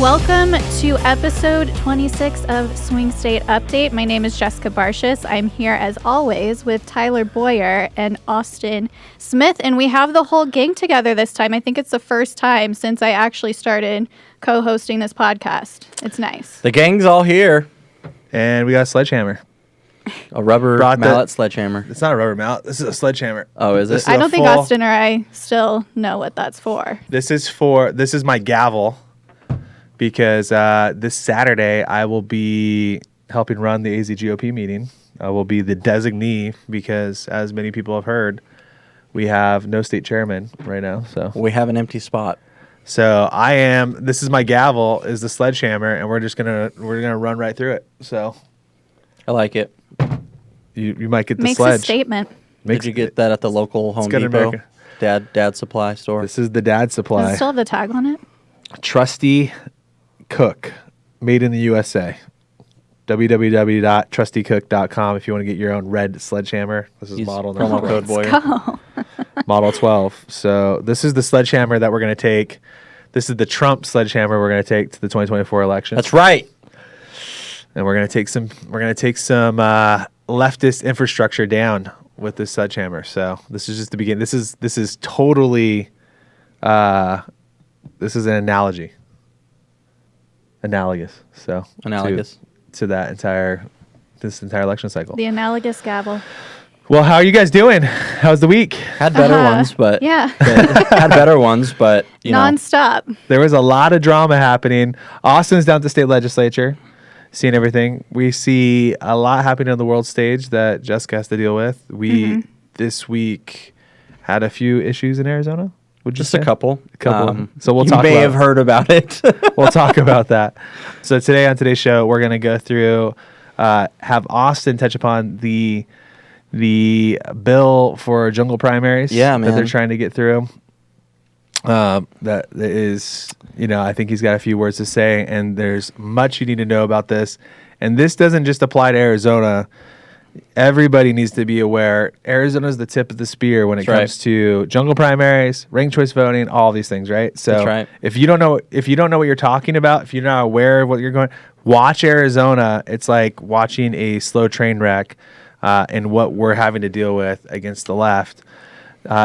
Welcome to episode 26 of Swing State Update. My name is Jessica Barshis. I'm here as always with Tyler Boyer and Austin Smith, and we have the whole gang together this time. I think it's the first time since I actually started co-hosting this podcast. It's nice. The gang's all here. And we got a sledgehammer. A rubber mallet sledgehammer. It's not a rubber mallet. This is a sledgehammer. Oh, is it? I don't think Austin or I still know what that's for. This is my gavel because this Saturday I will be helping run the AZ GOP meeting. I will be the designee because, as many people have heard, we have no state chairman right now. So we have an empty spot. So I am. This is my gavel. Is the sledgehammer, and we're gonna run right through it. So I like it. You might get the Makes sledge. a statement. Did you get that at the local Home Depot? Dad supply store. This is the Dad Supply. Does it still have the tag on it? Trusty Cook, made in the USA. www.trustycook.com if you want to get your own red sledgehammer. This is Use model promo code Boyer. Model 12. So this is the sledgehammer that we're going to take. This is the Trump sledgehammer we're going to take to the 2024 election. That's right. And we're going to take some leftist infrastructure down with this sledgehammer. So this is just the beginning. This is totally this is an analogy. Analogous. So Analogous. to this entire election cycle. The analogous gavel. Well, how are you guys doing? How's the week? Had better ones, but Yeah. had better ones, but you know. Non-stop. There was a lot of drama happening. Austin's down at the state legislature, seeing everything. We see a lot happening on the world stage that Jessica has to deal with. We this week had a few issues in Arizona. Would you Just say? a couple. So we'll you talk. may about have heard about it. We'll talk about that. So today on today's show, we're going to go through, have Austin touch upon the bill for jungle primaries that they're trying to get through. That is, I think he's got a few words to say, and there's much you need to know about this. And this doesn't just apply to Arizona. Everybody needs to be aware. Arizona is the tip of the spear when it comes to jungle primaries, ranked choice voting, all these things, right? So if you don't know what you're talking about, if you're not aware of what you're going, watch Arizona. It's like watching a slow train wreck, and what we're having to deal with against the left.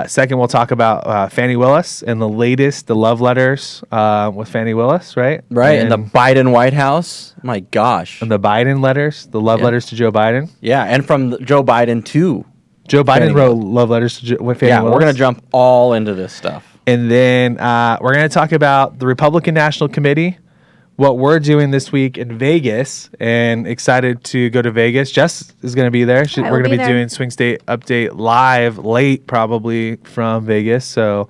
Second, we'll talk about Fani Willis and the love letters with Fani Willis, right? Right, and the Biden White House. My gosh. And the Biden letters, the love letters to Joe Biden. Yeah, and from Joe Biden to Joe Biden wrote love letters to Fani Willis. Yeah, we're going to jump all into this stuff. And then we're going to talk about the Republican National Committee, what we're doing this week in Vegas, and excited to go to Vegas. Jess is going to be there. We're going to be doing Swing State Update live, late probably from Vegas. So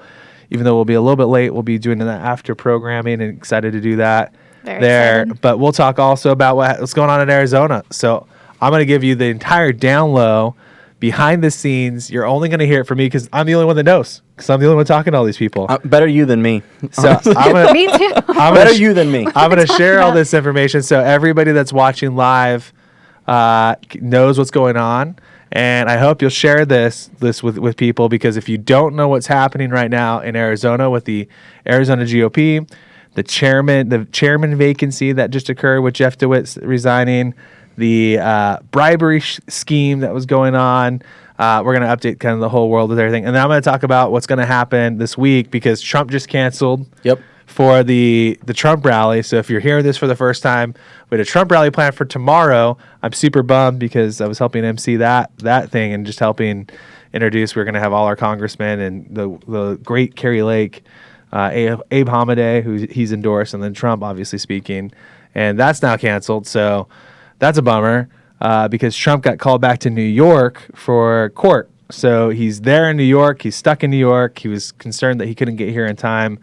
even though we'll be a little bit late, we'll be doing that after programming, and excited to do that excited. But we'll talk also about what's going on in Arizona. So I'm going to give you the entire down low, behind the scenes. You're only going to hear it from me because I'm the only one that knows, because I'm the only one talking to all these people. Better you than me. So Me too. Better you than me. I'm going to share all this information so everybody that's watching live knows what's going on. And I hope you'll share this with people, because if you don't know what's happening right now in Arizona with the Arizona GOP, the chairman vacancy that just occurred with Jeff DeWit resigning, the bribery scheme that was going on. We're going to update kind of the whole world with everything. And then I'm going to talk about what's going to happen this week, because Trump just canceled for the Trump rally. So if you're hearing this for the first time, we had a Trump rally planned for tomorrow. I'm super bummed because I was helping MC that thing and just helping introduce. We're going to have all our congressmen and the great Kari Lake, Abe Hamadeh, who he's endorsed, and then Trump obviously speaking. And that's now canceled. So that's a bummer, because Trump got called back to New York for court. So he's there in New York. He's stuck in New York. He was concerned that he couldn't get here in time.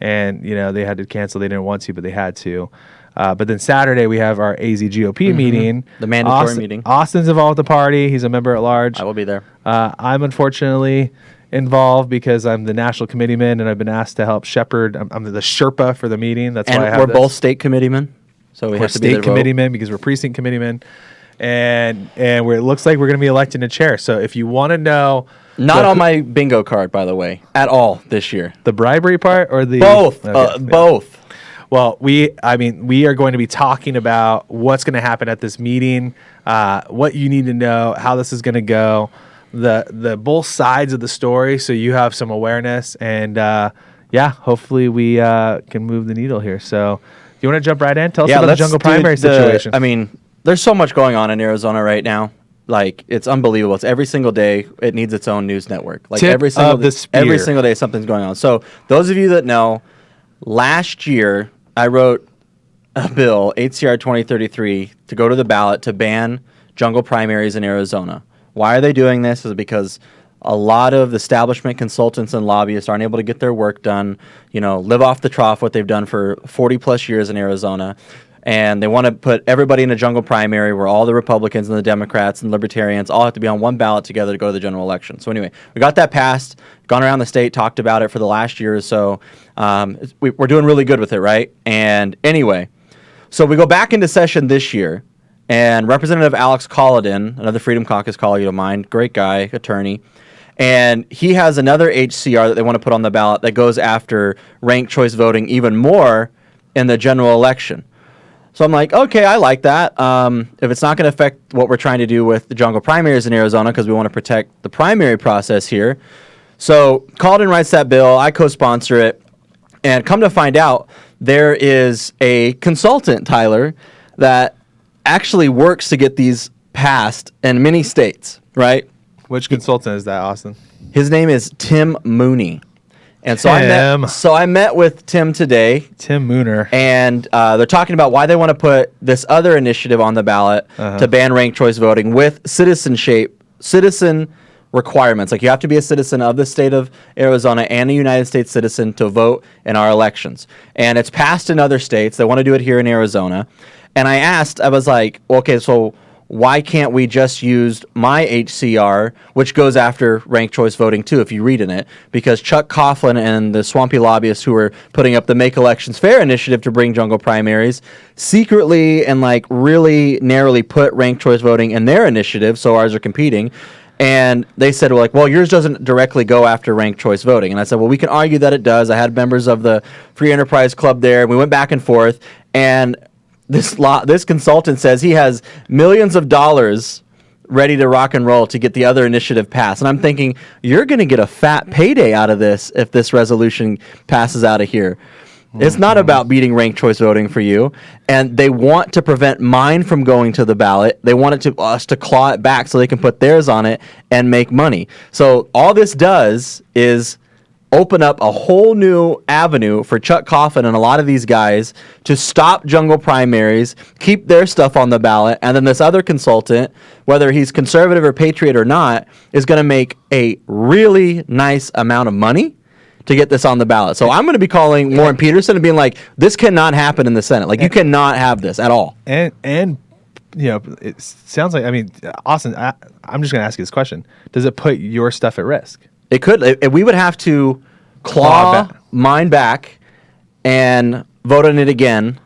And, they had to cancel. They didn't want to, but they had to. But then Saturday, we have our AZ GOP meeting. The mandatory meeting. Austin's involved with the party. He's a member at large. I will be there. I'm unfortunately involved because I'm the national committeeman, and I've been asked to help shepherd. I'm the Sherpa for the meeting. That's why I have we're both state committeemen. So we have to be state committeemen because we're precinct committeemen. And it looks like we're going to be electing a chair. So if you want to know... Not on my bingo card, by the way, at all this year. The bribery part or the... Both. Okay. Both. Well, we are going to be talking about what's going to happen at this meeting, what you need to know, how this is going to go, the both sides of the story, so you have some awareness, and hopefully we can move the needle here. So, do you want to jump right in? Tell us about the jungle primary situation. I mean, there's so much going on in Arizona right now. Like, it's unbelievable. It's every single day. It needs its own news network. Like every single day, something's going on. So, those of you that know, last year I wrote a bill, HCR 2033, to go to the ballot to ban jungle primaries in Arizona. Why are they doing this? Is it because a lot of establishment consultants and lobbyists aren't able to get their work done, live off the trough, what they've done for 40 plus years in Arizona. And they want to put everybody in a jungle primary where all the Republicans and the Democrats and Libertarians all have to be on one ballot together to go to the general election. So anyway, we got that passed, gone around the state, talked about it for the last year or so. We're doing really good with it, right? And anyway, so we go back into session this year, and Representative Alex Colladin, another Freedom Caucus colleague of mine, great guy, attorney, and he has another HCR that they want to put on the ballot that goes after ranked choice voting even more in the general election. So I'm like, okay, I like that. If it's not going to affect what we're trying to do with the jungle primaries in Arizona, because we want to protect the primary process here. So Colden writes that bill, I co-sponsor it, and come to find out, there is a consultant, Tyler, that actually works to get these passed in many states, right? Which consultant is that, Austin? His name is Tim Mooney. And so I met with Tim today. Tim Mooner. And they're talking about why they want to put this other initiative on the ballot to ban ranked choice voting with citizen requirements. Like, you have to be a citizen of the state of Arizona and a United States citizen to vote in our elections. And it's passed in other states. They want to do it here in Arizona. And I was like, okay, so why can't we just use my HCR, which goes after ranked choice voting too, if you read in it? Because Chuck Coughlin and the swampy lobbyists who are putting up the Make Elections Fair initiative to bring jungle primaries secretly and like really narrowly put ranked choice voting in their initiative, so ours are competing. And they said, well, yours doesn't directly go after ranked choice voting. And I said, well, we can argue that it does. I had members of the Free Enterprise Club there, and we went back and forth, and this consultant says he has millions of dollars ready to rock and roll to get the other initiative passed. And I'm thinking, you're going to get a fat payday out of this if this resolution passes out of here. It's not about beating ranked choice voting for you. And they want to prevent mine from going to the ballot. They want us to claw it back so they can put theirs on it and make money. So all this does is open up a whole new avenue for Chuck Coughlin and a lot of these guys to stop jungle primaries, keep their stuff on the ballot, and then this other consultant, whether he's conservative or patriot or not, is going to make a really nice amount of money to get this on the ballot. So I'm going to be calling Warren Peterson and being like, this cannot happen in the Senate. Like, you cannot have this at all. And it sounds like, Austin, I'm just going to ask you this question. Does it put your stuff at risk? It could. We would have to claw mine back and vote on it again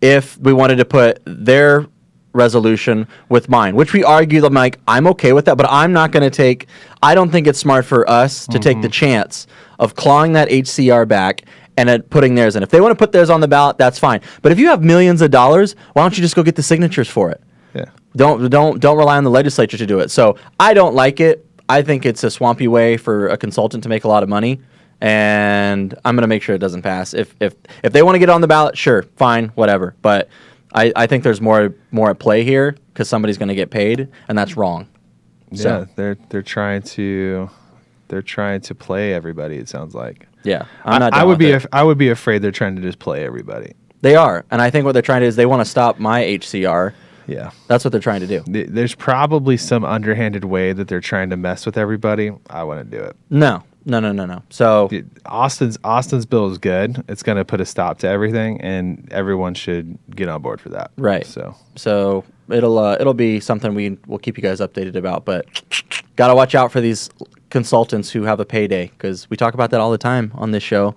if we wanted to put their resolution with mine, which we argued. I'm okay with that, but I'm not going to I don't think it's smart for us to take the chance of clawing that HCR back and then putting theirs in. If they want to put theirs on the ballot, that's fine. But if you have millions of dollars, why don't you just go get the signatures for it? Yeah. Don't rely on the legislature to do it. So I don't like it. I think it's a swampy way for a consultant to make a lot of money, and I'm going to make sure it doesn't pass. If they want to get on the ballot, sure, fine, whatever. But I think there's more at play here because somebody's going to get paid, and that's wrong. So. Yeah, they're trying to play everybody. It sounds like. Yeah, I would be afraid they're trying to just play everybody. They are, and I think what they're trying to do is they want to stop my HCR. Yeah. That's what they're trying to do. There's probably some underhanded way that they're trying to mess with everybody. I wouldn't do it. No. So Austin's bill is good. It's going to put a stop to everything, and everyone should get on board for that. Right. So it'll be something we'll keep you guys updated about, but got to watch out for these consultants who have a payday, because we talk about that all the time on this show.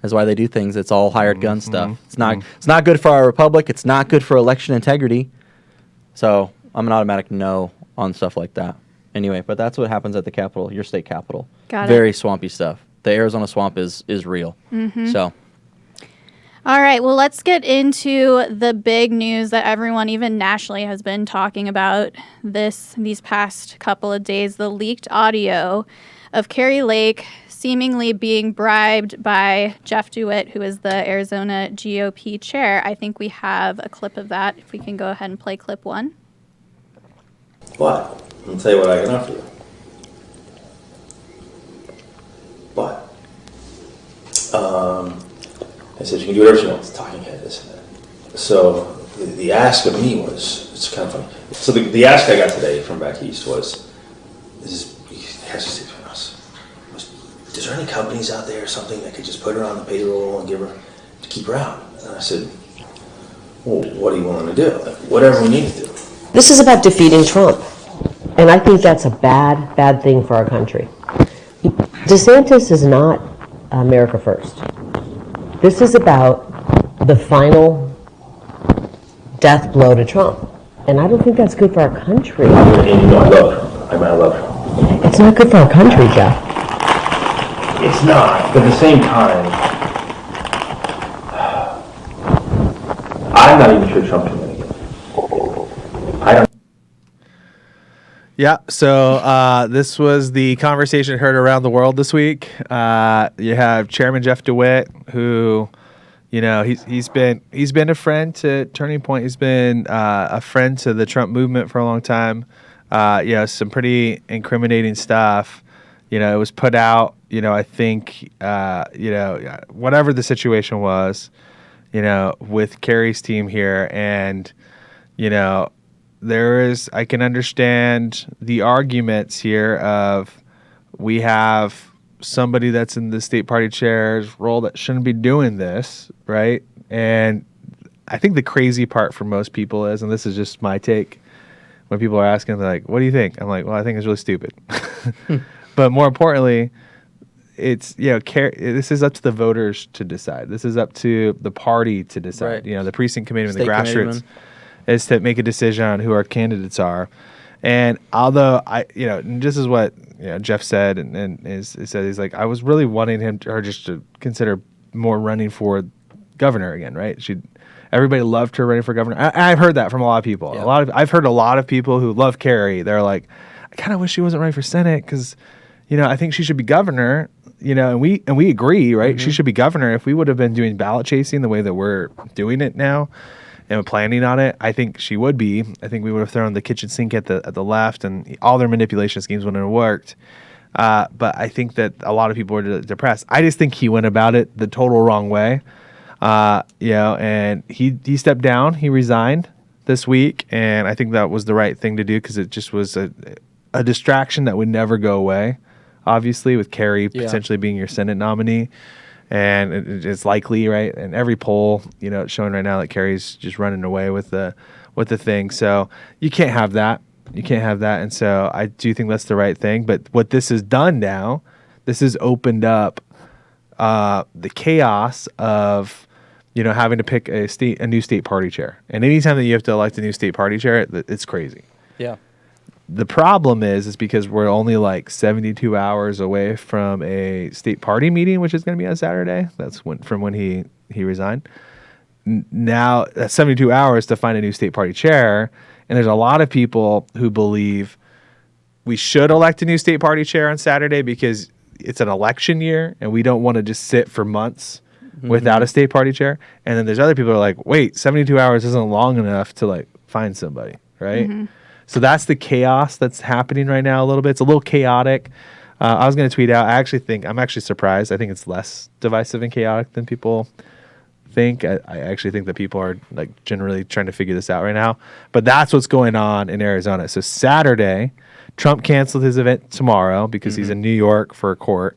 That's why they do things. It's all hired gun stuff. It's not good for our republic. It's not good for election integrity. So I'm an automatic no on stuff like that. Anyway, but that's what happens at the Capitol, your state capitol. Got it. Very swampy stuff. The Arizona swamp is real. So. All right, well, let's get into the big news that everyone, even nationally, has been talking about these past couple of days, the leaked audio of Kari Lake seemingly being bribed by Jeff DeWit, who is the Arizona GOP chair. I think we have a clip of that. If we can go ahead and play clip 1. But, I'll tell you what I can offer you. But, I said, you can do whatever you want. It's a talking head, this and that. So, the ask of me was, it's kind of funny. So, the ask I got today from back east was, it has to stay between us. Is there any companies out there or something that could just put her on the payroll and to keep her out? And I said, well, what are you willing to do? Like, whatever we need to do. This is about defeating Trump. And I think that's a bad thing for our country. DeSantis is not America first. This is about the final death blow to Trump. And I don't think that's good for our country. And you know I love Trump. I love Trump. It's not good for our country, Jeff. It's not, but at the same time, I'm not even sure Trump's going to get. I don't. Yeah, so this was the conversation heard around the world this week. You have Chairman Jeff DeWit, who, you know, he's been a friend to Turning Point. He's been a friend to the Trump movement for a long time. You know, some pretty incriminating stuff. You know, it was put out. You know, I think you know, whatever the situation was, you know, with Kari's team here, and you know. I can understand the arguments here of we have somebody that's in the state party chair's role that shouldn't be doing this, right? And I think the crazy part for most people is, and this is just my take, when people are asking, they're like, what do you think? I'm like, well, I think it's really stupid. But more importantly, it's, you know, this is up to the voters to decide. This is up to the party to decide. Right. You know, the precinct committee and the State grassroots. committeeman. Is to make a decision on who our candidates are. And although this is what Jeff said, and he's like, I was really wanting him or just to consider more running for governor again, right? Everybody loved her running for governor. I've heard that from a lot of people. Yeah. I've heard a lot of people who love Kari. They're like, I kind of wish she wasn't running for Senate because, you know, I think she should be governor. You know, and we agree, right? Mm-hmm. She should be governor. If we would have been doing ballot chasing the way that we're doing it now, and planning on it, I think she would be. I think we would have thrown the kitchen sink at the left, and all their manipulation schemes wouldn't have worked. But I think that a lot of people were depressed. I just think he went about it the total wrong way. You know, and he stepped down. He resigned this week, and I think that was the right thing to do because it just was a distraction that would never go away. Obviously, with Kari potentially being your Senate nominee. And it's likely, right? And every poll, you know, it's showing right now that Kari's just running away with the thing. So you can't have that. You can't have that. And so I do think that's the right thing. But what this has done now, this has opened up the chaos of, you know, having to pick a new state party chair. And anytime that you have to elect a new state party chair, it's crazy. Yeah. The problem is because we're only like 72 hours away from a state party meeting, which is going to be on Saturday. That's from when he resigned. Now, that's 72 hours to find a new state party chair. And there's a lot of people who believe we should elect a new state party chair on Saturday because it's an election year and we don't want to just sit for months without a state party chair. And then there's other people who are like, wait, 72 hours isn't long enough to like find somebody, right? Mm-hmm. So that's the chaos that's happening right now a little bit. It's a little chaotic. I was going to tweet out. I'm actually surprised. I think it's less divisive and chaotic than people think. I actually think that people are like generally trying to figure this out right now. But that's what's going on in Arizona. So Saturday, Trump canceled his event tomorrow because he's in New York for a court.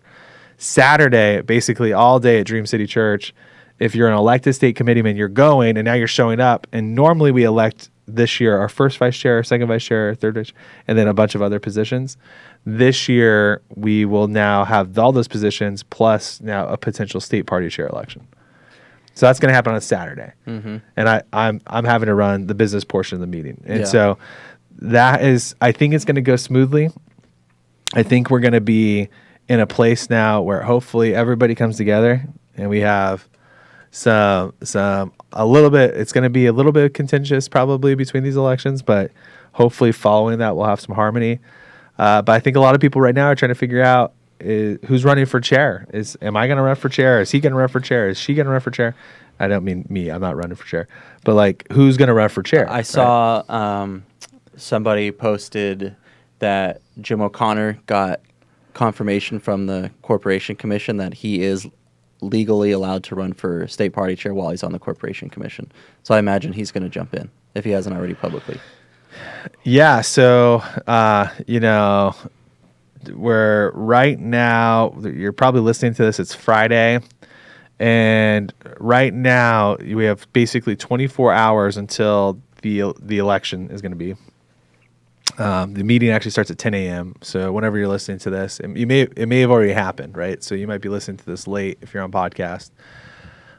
Saturday, basically all day at Dream City Church, if you're an elected state committeeman, you're going, and now you're showing up. And normally we elect this year our first vice chair, our second vice chair, our third vice chair, and then a bunch of other positions. This year, we will now have all those positions plus now a potential state party chair election. So that's going to happen on Saturday. Mm-hmm. And I'm having to run the business portion of the meeting. And so that is, I think it's going to go smoothly. I think we're going to be in a place now where hopefully everybody comes together and we have, a little bit. It's going to be a little bit contentious probably between these elections, but hopefully following that we'll have some harmony. But I think a lot of people right now are trying to figure out who's running for chair. Am I going to run for chair? Is he going to run for chair? Is she going to run for chair? I don't mean me. I'm not running for chair. But like, who's going to run for chair? I saw somebody posted that Jim O'Connor got confirmation from the Corporation Commission that he is legally allowed to run for state party chair while he's on the Corporation Commission. So I imagine he's going to jump in if he hasn't already publicly. Yeah. So, we're right now, you're probably listening to this, it's Friday. And right now we have basically 24 hours until the election is going to be. The meeting actually starts at 10 a.m. So whenever you're listening to this, it may have already happened, right? So you might be listening to this late if you're on podcast.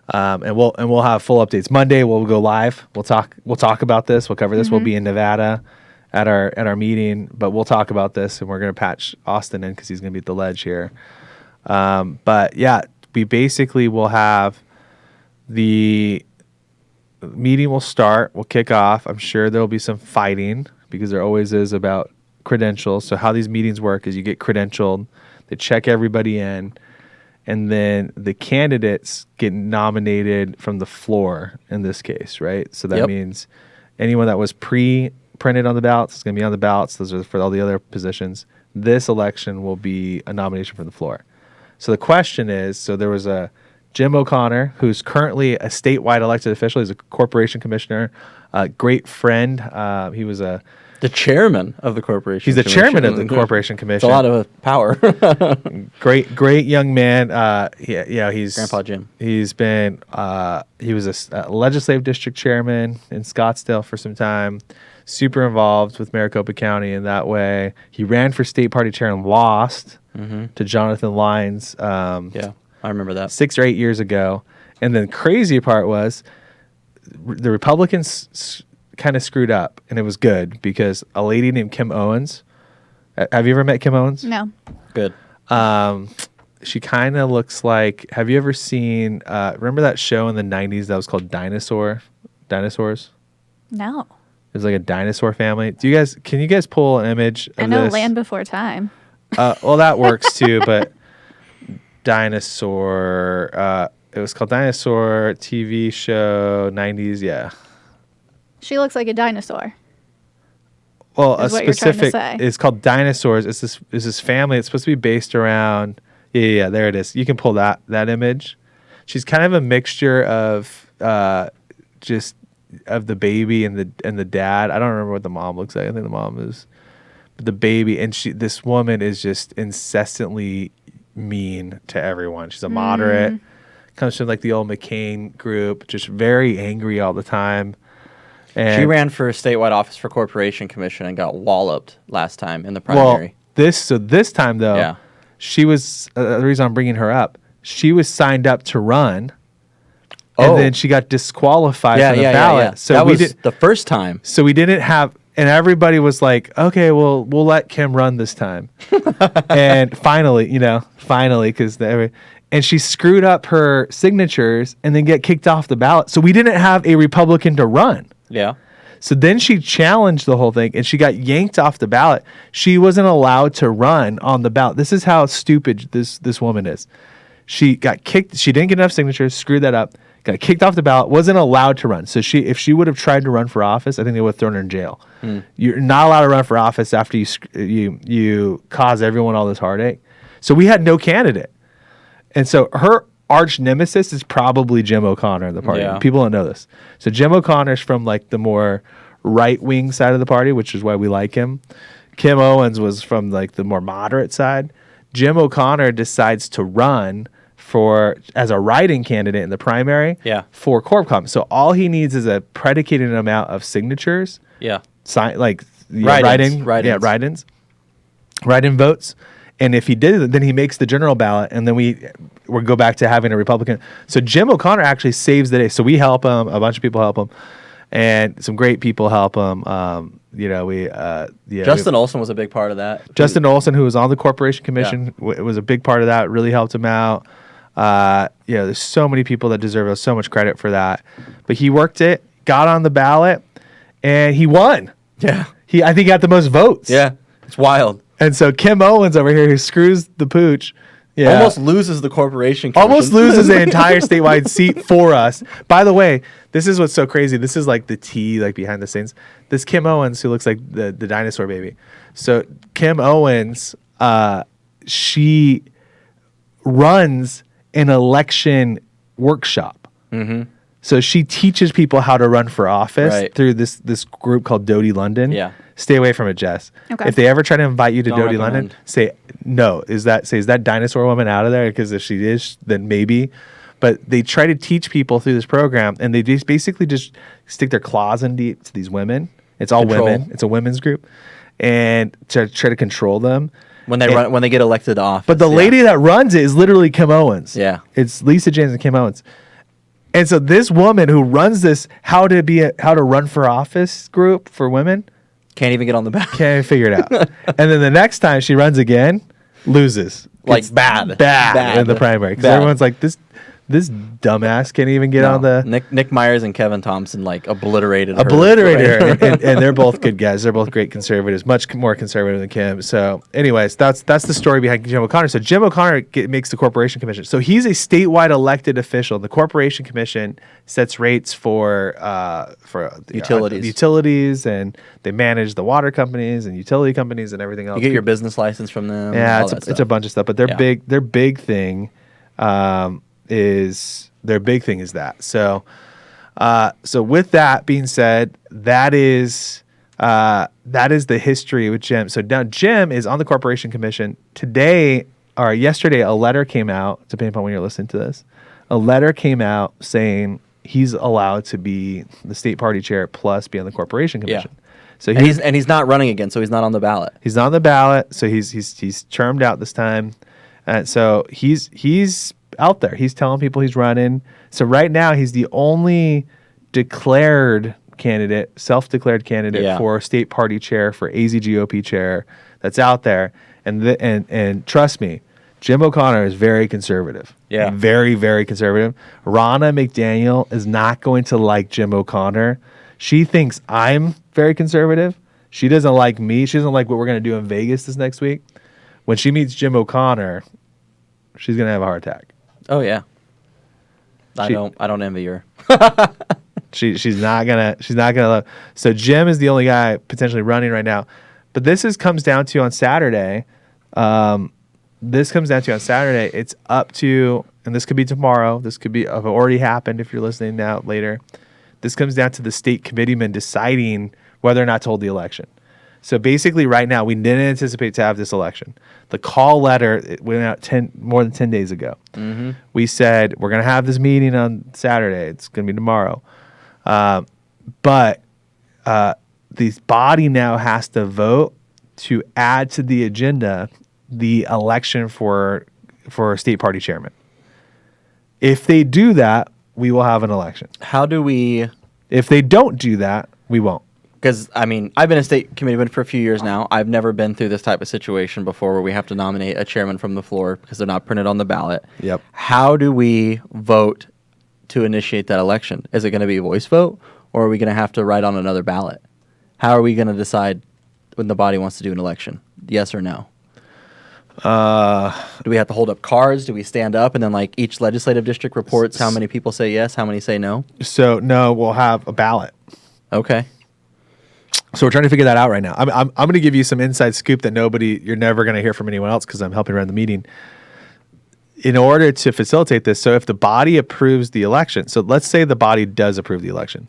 And we'll have full updates Monday. We'll go live. We'll talk about this. We'll cover this. We'll be in Nevada at our meeting, but we'll talk about this, and we're gonna patch Austin in because he's gonna be at the ledge here. But yeah, we basically will have the meeting will start. We'll kick off. I'm sure there'll be some fighting because there always is about credentials. So how these meetings work is you get credentialed, they check everybody in, and then the candidates get nominated from the floor in this case, right? So that means anyone that was pre-printed on the ballots is going to be on the ballots. Those are for all the other positions. This election will be a nomination from the floor. So the question is, so there was a Jim O'Connor, who's currently a statewide elected official. He's a corporation commissioner, a great friend. He was the chairman of the corporation. He's the chairman of the corporation commission. It's a lot of power. great young man. He's Grandpa Jim. He's been he was a legislative district chairman in Scottsdale for some time. Super involved with Maricopa County in that way. He ran for state party chair and lost to Jonathan Lyons. Yeah, I remember that 6 or 8 years ago. And then crazy part was the Republicans kind of screwed up, and it was good because a lady named Kim Owens. Have you ever met Kim Owens? No. Good. She kind of looks like. Have you ever seen? Remember that show in the '90s that was called Dinosaurs? No. It was like a dinosaur family. Can you guys pull an image of I know this? Land Before Time. Well, that works too, but Dinosaur. It was called Dinosaur TV show '90s. Yeah. She looks like a dinosaur. Well, is a what you're trying to specific. say. It's called Dinosaurs. It's this family. It's supposed to be based around. Yeah. There it is. You can pull that image. She's kind of a mixture of just of the baby and the dad. I don't remember what the mom looks like. I think the mom is the baby, and this woman is just incessantly mean to everyone. She's a moderate. Comes from like the old McCain group, just very angry all the time. And she ran for a statewide office for Corporation Commission and got walloped last time in the primary. Well, this time though, she was the reason I'm bringing her up. She was signed up to run, and then she got disqualified from the ballot. Yeah. So that was the first time. So we didn't have, and everybody was like, "Okay, well, we'll let Kim run this time." And finally, because and she screwed up her signatures and then get kicked off the ballot. So we didn't have a Republican to run. Yeah. So then she challenged the whole thing and she got yanked off the ballot. She wasn't allowed to run on the ballot. This is how stupid this woman is. She got kicked. She didn't get enough signatures, screwed that up, got kicked off the ballot, wasn't allowed to run. So if she would have tried to run for office, I think they would have thrown her in jail. You're not allowed to run for office after you cause everyone all this heartache. So we had no candidate. And so her arch nemesis is probably Jim O'Connor in the party. Yeah. People don't know this. So Jim O'Connor's from like the more right-wing side of the party, which is why we like him. Kim Owens was from like the more moderate side. Jim O'Connor decides to run as a write-in candidate in the primary for CorpCom. So all he needs is a predicated amount of signatures. Yeah. Write-ins votes. And if he did it, then he makes the general ballot, and then we go back to having a Republican. So Jim O'Connor actually saves the day. So we help him. A bunch of people help him, and some great people help him. Justin Olson was a big part of that. Justin Olson, who was on the Corporation Commission, was a big part of that. Really helped him out. There's so many people that deserve so much credit for that. But he worked it, got on the ballot, and he won. Yeah. I think he got the most votes. Yeah. It's wild. And so Kim Owens over here, who screws the pooch, almost loses the corporation commission. almost loses the entire statewide seat for us. By the way, this is what's so crazy. This is like the tea, like behind the scenes. This Kim Owens, who looks like the dinosaur baby. So Kim Owens, she runs an election workshop. Mm-hmm. So she teaches people how to run for office through this group called Dodie London. Yeah. Stay away from it, Jess. Okay. If they ever try to invite you to Don't Dodie recommend. London, say no. Is that dinosaur woman out of there? Because if she is, then maybe. But they try to teach people through this program, and they just basically just stick their claws in deep to these women. It's all women. It's a women's group, and to try to control them. When they get elected to office. But the lady that runs it is literally Kim Owens. Yeah. It's Lisa James and Kim Owens. And so this woman who runs this how to run for office group for women can't even get on the ballot. can't figure it out. And then the next time she runs again, loses. Like Gets bad in the primary. Because Bad. everyone's like, this dumbass can't even get on the... Nick Myers and Kevin Thompson obliterated her. her. and they're both good guys. They're both great conservatives, much more conservative than Kim. So anyways, that's the story behind Jim O'Connor. So Jim O'Connor makes the Corporation Commission. So he's a statewide elected official. The Corporation Commission sets rates for utilities, and they manage the water companies and utility companies and everything else. You get your business license from them. Yeah, all it's a bunch of stuff. But their big thing is that. So with that being said, that is the history with Jim. So now Jim is on the Corporation Commission. Yesterday, a letter came out, depending upon when you're listening to this, a letter came out saying he's allowed to be the state party chair plus be on the Corporation Commission. Yeah. So he's not running again, so he's not on the ballot. He's not on the ballot, so he's termed out this time. And so he's out there. He's telling people he's running. So right now he's the only self-declared candidate for state party chair, for AZGOP chair that's out there. And trust me, Jim O'Connor is very conservative. Yeah. Very, very conservative. Ronna McDaniel is not going to like Jim O'Connor. She thinks I'm very conservative. She doesn't like me. She doesn't like what we're going to do in Vegas this next week. When she meets Jim O'Connor, she's going to have a heart attack. Oh yeah. I don't envy her. She's not gonna love. So Jim is the only guy potentially running right now. But comes down to on Saturday. It's up to, and this could be tomorrow. This could be have already happened if you're listening now later. This comes down to the state committeemen deciding whether or not to hold the election. So basically, right now, we didn't anticipate to have this election. The call letter went out more than 10 days ago. Mm-hmm. We said, we're going to have this meeting on Saturday. It's going to be tomorrow. But the body now has to vote to add to the agenda the election for state party chairman. If they do that, we will have an election. How do we... If they don't do that, we won't. Because, I've been a state committeeman for a few years now. I've never been through this type of situation before where we have to nominate a chairman from the floor because they're not printed on the ballot. Yep. How do we vote to initiate that election? Is it going to be a voice vote, or are we going to have to write on another ballot? How are we going to decide when the body wants to do an election? Yes or no? Do we have to hold up cards? Do we stand up and then each legislative district reports how many people say yes, how many say no? So, no, we'll have a ballot. Okay. So we're trying to figure that out right now. I'm going to give you some inside scoop that you're never going to hear from anyone else because I'm helping run the meeting. In order to facilitate this, so if the body approves the election, so let's say the body does approve the election,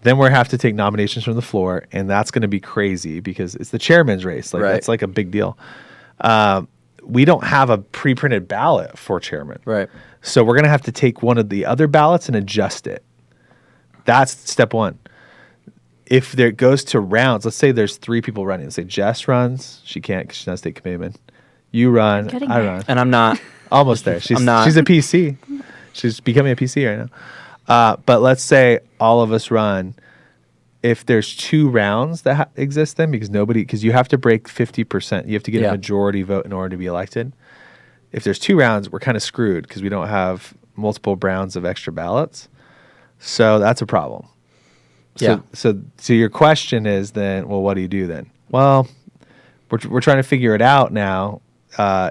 then we have to take nominations from the floor, and that's going to be crazy because it's the chairman's race. Right. That's a big deal. We don't have a pre-printed ballot for chairman. Right. So we're going to have to take one of the other ballots and adjust it. That's step one. If there goes to rounds, let's say there's 3 people running. Let's say Jess runs. She can't because she's not a state committeeman. You run. I run. And I'm not. Almost there. She's not. She's a PC. She's becoming a PC right now. But let's say all of us run. If there's 2 rounds that exist then, because you have to break 50%. You have to get a majority vote in order to be elected. if there's 2 rounds, we're kind of screwed because we don't have multiple rounds of extra ballots. So that's a problem. So your question is then, well, what do you do then? Well, we're trying to figure it out now.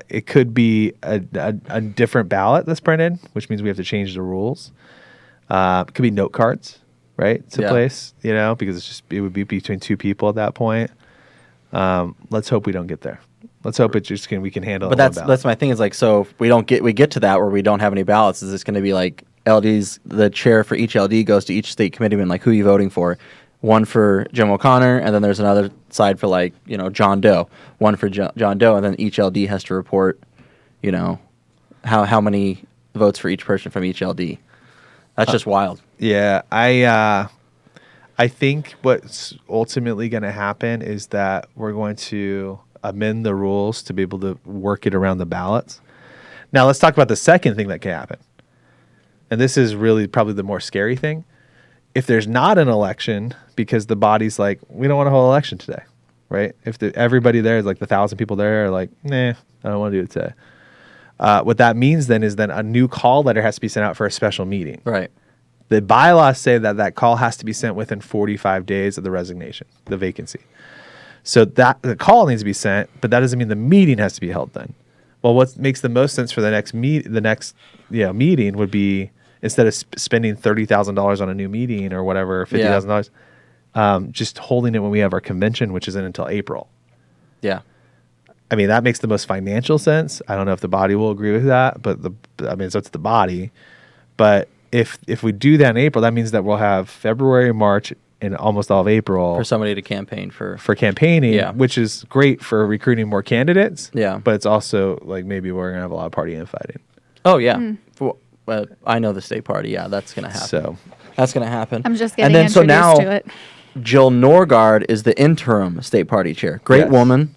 It could be a different ballot that's printed, which means we have to change the rules. It could be note cards, right, to place, because it would be between 2 people at that point. Let's hope we don't get there. Let's hope we can handle it. But that's my thing is like, so if we get to that where we don't have any ballots, is this going to be like LDs, the chair for each LD goes to each state committeeman, like who are you voting for? One for Jim O'Connor, and then there's another side for like, John Doe. One for John Doe, and then each LD has to report, how many votes for each person from each LD. That's just wild. Yeah, I think what's ultimately going to happen is that we're going to amend the rules to be able to work it around the ballots. Now let's talk about the second thing that can happen. And this is really probably the more scary thing. If there's not an election because the body's like, we don't want to hold an election today, right? If everybody there is like the 1,000 people there are like, nah, I don't want to do it today. What that means then is then a new call letter has to be sent out for a special meeting. Right. The bylaws say that call has to be sent within 45 days of the resignation, the vacancy. So that the call needs to be sent, but that doesn't mean the meeting has to be held then. Well, what makes the most sense for the next meeting would be, instead of spending $30,000 on a new meeting or whatever, $50,000, just holding it when we have our convention, which isn't until April. Yeah. I mean, that makes the most financial sense. I don't know if the body will agree with that, but it's up to the body. But if we do that in April, that means that we'll have February, March, and almost all of April For somebody to campaign for campaigning, which is great for recruiting more candidates. Yeah. But it's also like maybe we're gonna have a lot of partying and fighting. Oh yeah. I know the state party. Yeah, that's gonna happen. So that's gonna happen. I'm just getting introduced to it. Jill Norgard is the interim state party chair. Great woman,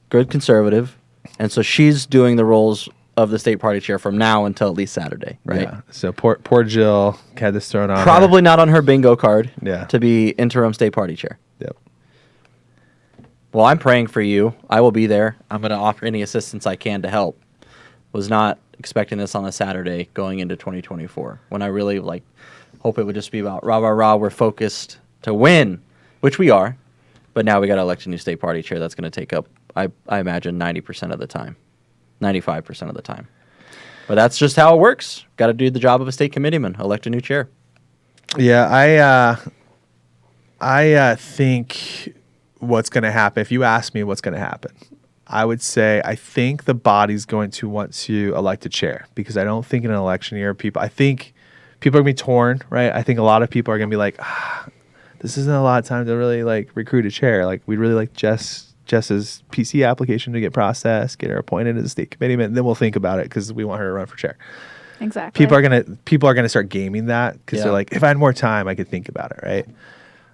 good conservative, and so she's doing the roles of the state party chair from now until at least Saturday, right? Yeah. So poor Jill had this thrown on. Probably not on her bingo card. Yeah. To be interim state party chair. Yep. Well, I'm praying for you. I will be there. I'm going to offer any assistance I can to help. Was not expecting this on a Saturday going into 2024 when I really hope it would just be about rah, rah, rah. We're focused to win, which we are. But now we got to elect a new state party chair. That's going to take up, I imagine, 90% of the time, 95% of the time. But that's just how it works. Got to do the job of a state committeeman, elect a new chair. Yeah, I think what's going to happen, if you ask me what's going to happen, I would say I think the body's going to want to elect a chair, because I don't think in an election year I think people are going to be torn, right? I think a lot of people are going to be like, this isn't a lot of time to really recruit a chair. We'd really like Jess's PC application to get processed, get her appointed as a state committeeman, and then we'll think about it because we want her to run for chair. Exactly. People are gonna start gaming that because they're like, if I had more time, I could think about it, right?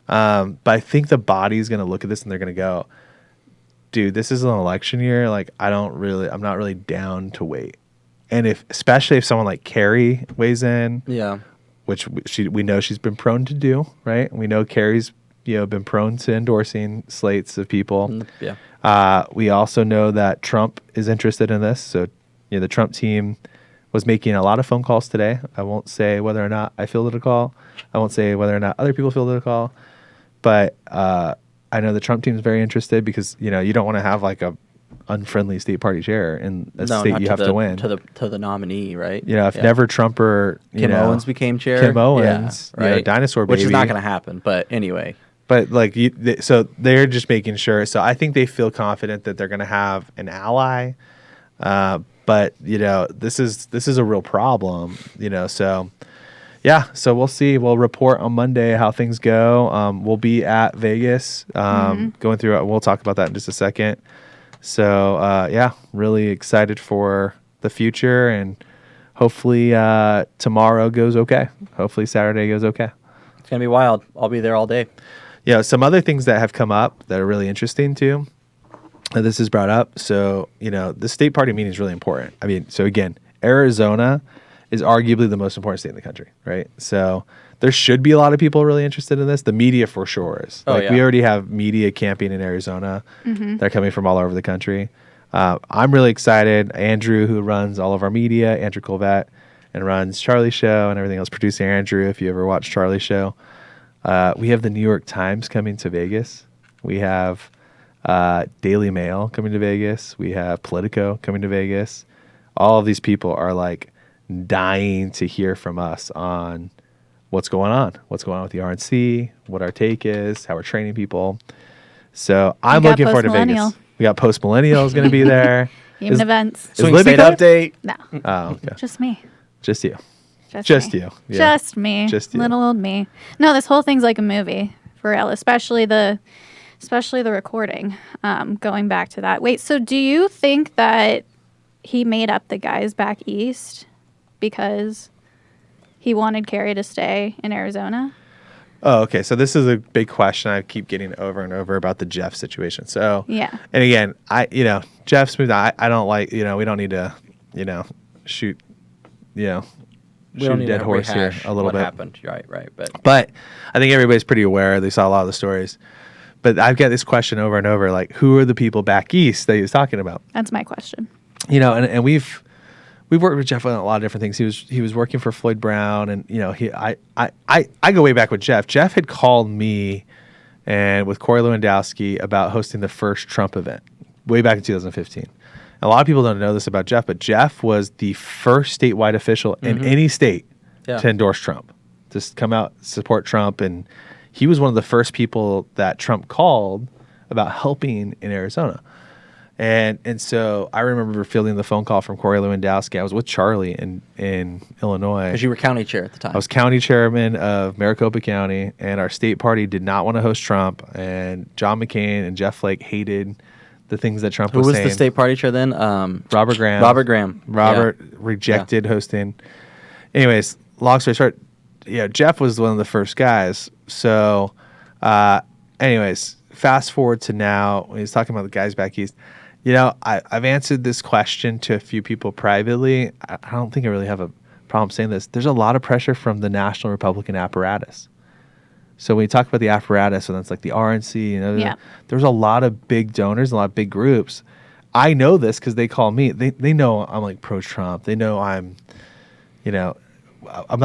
But I think the body's gonna look at this and they're gonna go, dude, this is an election year. I'm not really down to wait. And especially if someone like Kari weighs in, which we know she's been prone to do, right? We know Kari's been prone to endorsing slates of people. We also know that Trump is interested in this. So, the Trump team was making a lot of phone calls today. I won't say whether or not I fielded a call. I won't say whether or not other people fielded a call. But I know the Trump team is very interested because, you don't want to have a unfriendly state party chair in a state you have to win. To the nominee, right? If never Trump or Kim Owens became chair. Kim Owens, right? Dinosaur Baby. Which is not going to happen. But anyway. But so they're just making sure. So I think they feel confident that they're going to have an ally. But this is a real problem. So yeah. So we'll see. We'll report on Monday how things go. We'll be at Vegas, going through it. We'll talk about that in just a second. So yeah, really excited for the future, and hopefully tomorrow goes okay. Hopefully Saturday goes okay. It's gonna be wild. I'll be there all day. Yeah, some other things that have come up that are really interesting too. This is brought up. So, the state party meeting is really important. I mean, so again, Arizona is arguably the most important state in the country, right? So there should be a lot of people really interested in this. The media for sure is. We already have media camping in Arizona. They're coming from all over the country. I'm really excited. Andrew, who runs all of our media, Andrew Colvett, and runs Charlie Show and everything else. Producer Andrew, if you ever watch Charlie Show. We have the New York Times coming to Vegas. We have Daily Mail coming to Vegas. We have Politico coming to Vegas. All of these people are like dying to hear from us on what's going on with the RNC, what our take is, how we're training people. So I'm looking forward to Vegas. We got Post Millennials going to be there. Even events. Swing State update. No. Oh, okay. Just me. Just you. Just you. Yeah. Just me. Just you. Little old me. No, this whole thing's like a movie for real, especially the recording. Going back to that. Wait, so do you think that he made up the guys back east because he wanted Kari to stay in Arizona? Oh, okay. So this is a big question I keep getting over and over about the Jeff situation. So yeah. And again, Jeff Smooth. I don't like. We don't need to, shoot. We shoot don't a need dead to horse here rehash a little what bit. happened. Right. But I think everybody's pretty aware. They saw a lot of the stories. But I've got this question over and over, like, who are the people back east that he was talking about? That's my question. And we've worked with Jeff on a lot of different things. He was working for Floyd Brown, and I go way back with Jeff. Jeff had called me and with Corey Lewandowski about hosting the first Trump event way back in 2015. A lot of people don't know this about Jeff, but Jeff was the first statewide official in any state to endorse Trump, to come out, support Trump. And he was one of the first people that Trump called about helping in Arizona. And so I remember fielding the phone call from Corey Lewandowski. I was with Charlie in Illinois. Because you were county chair at the time. I was county chairman of Maricopa County, and our state party did not want to host Trump. And John McCain and Jeff Flake hated the things that Trump was saying. Who was the state party chair then? Robert Graham. Robert rejected hosting. Anyways, long story short, Jeff was one of the first guys. So, anyways, fast forward to now, when he's talking about the guys back east. I've answered this question to a few people privately. I don't think I really have a problem saying this. There's a lot of pressure from the National Republican apparatus. So when you talk about the apparatus, and it's like the RNC, there's a lot of big donors, a lot of big groups. I know this because they call me. They know I'm like pro-Trump. They know I'm not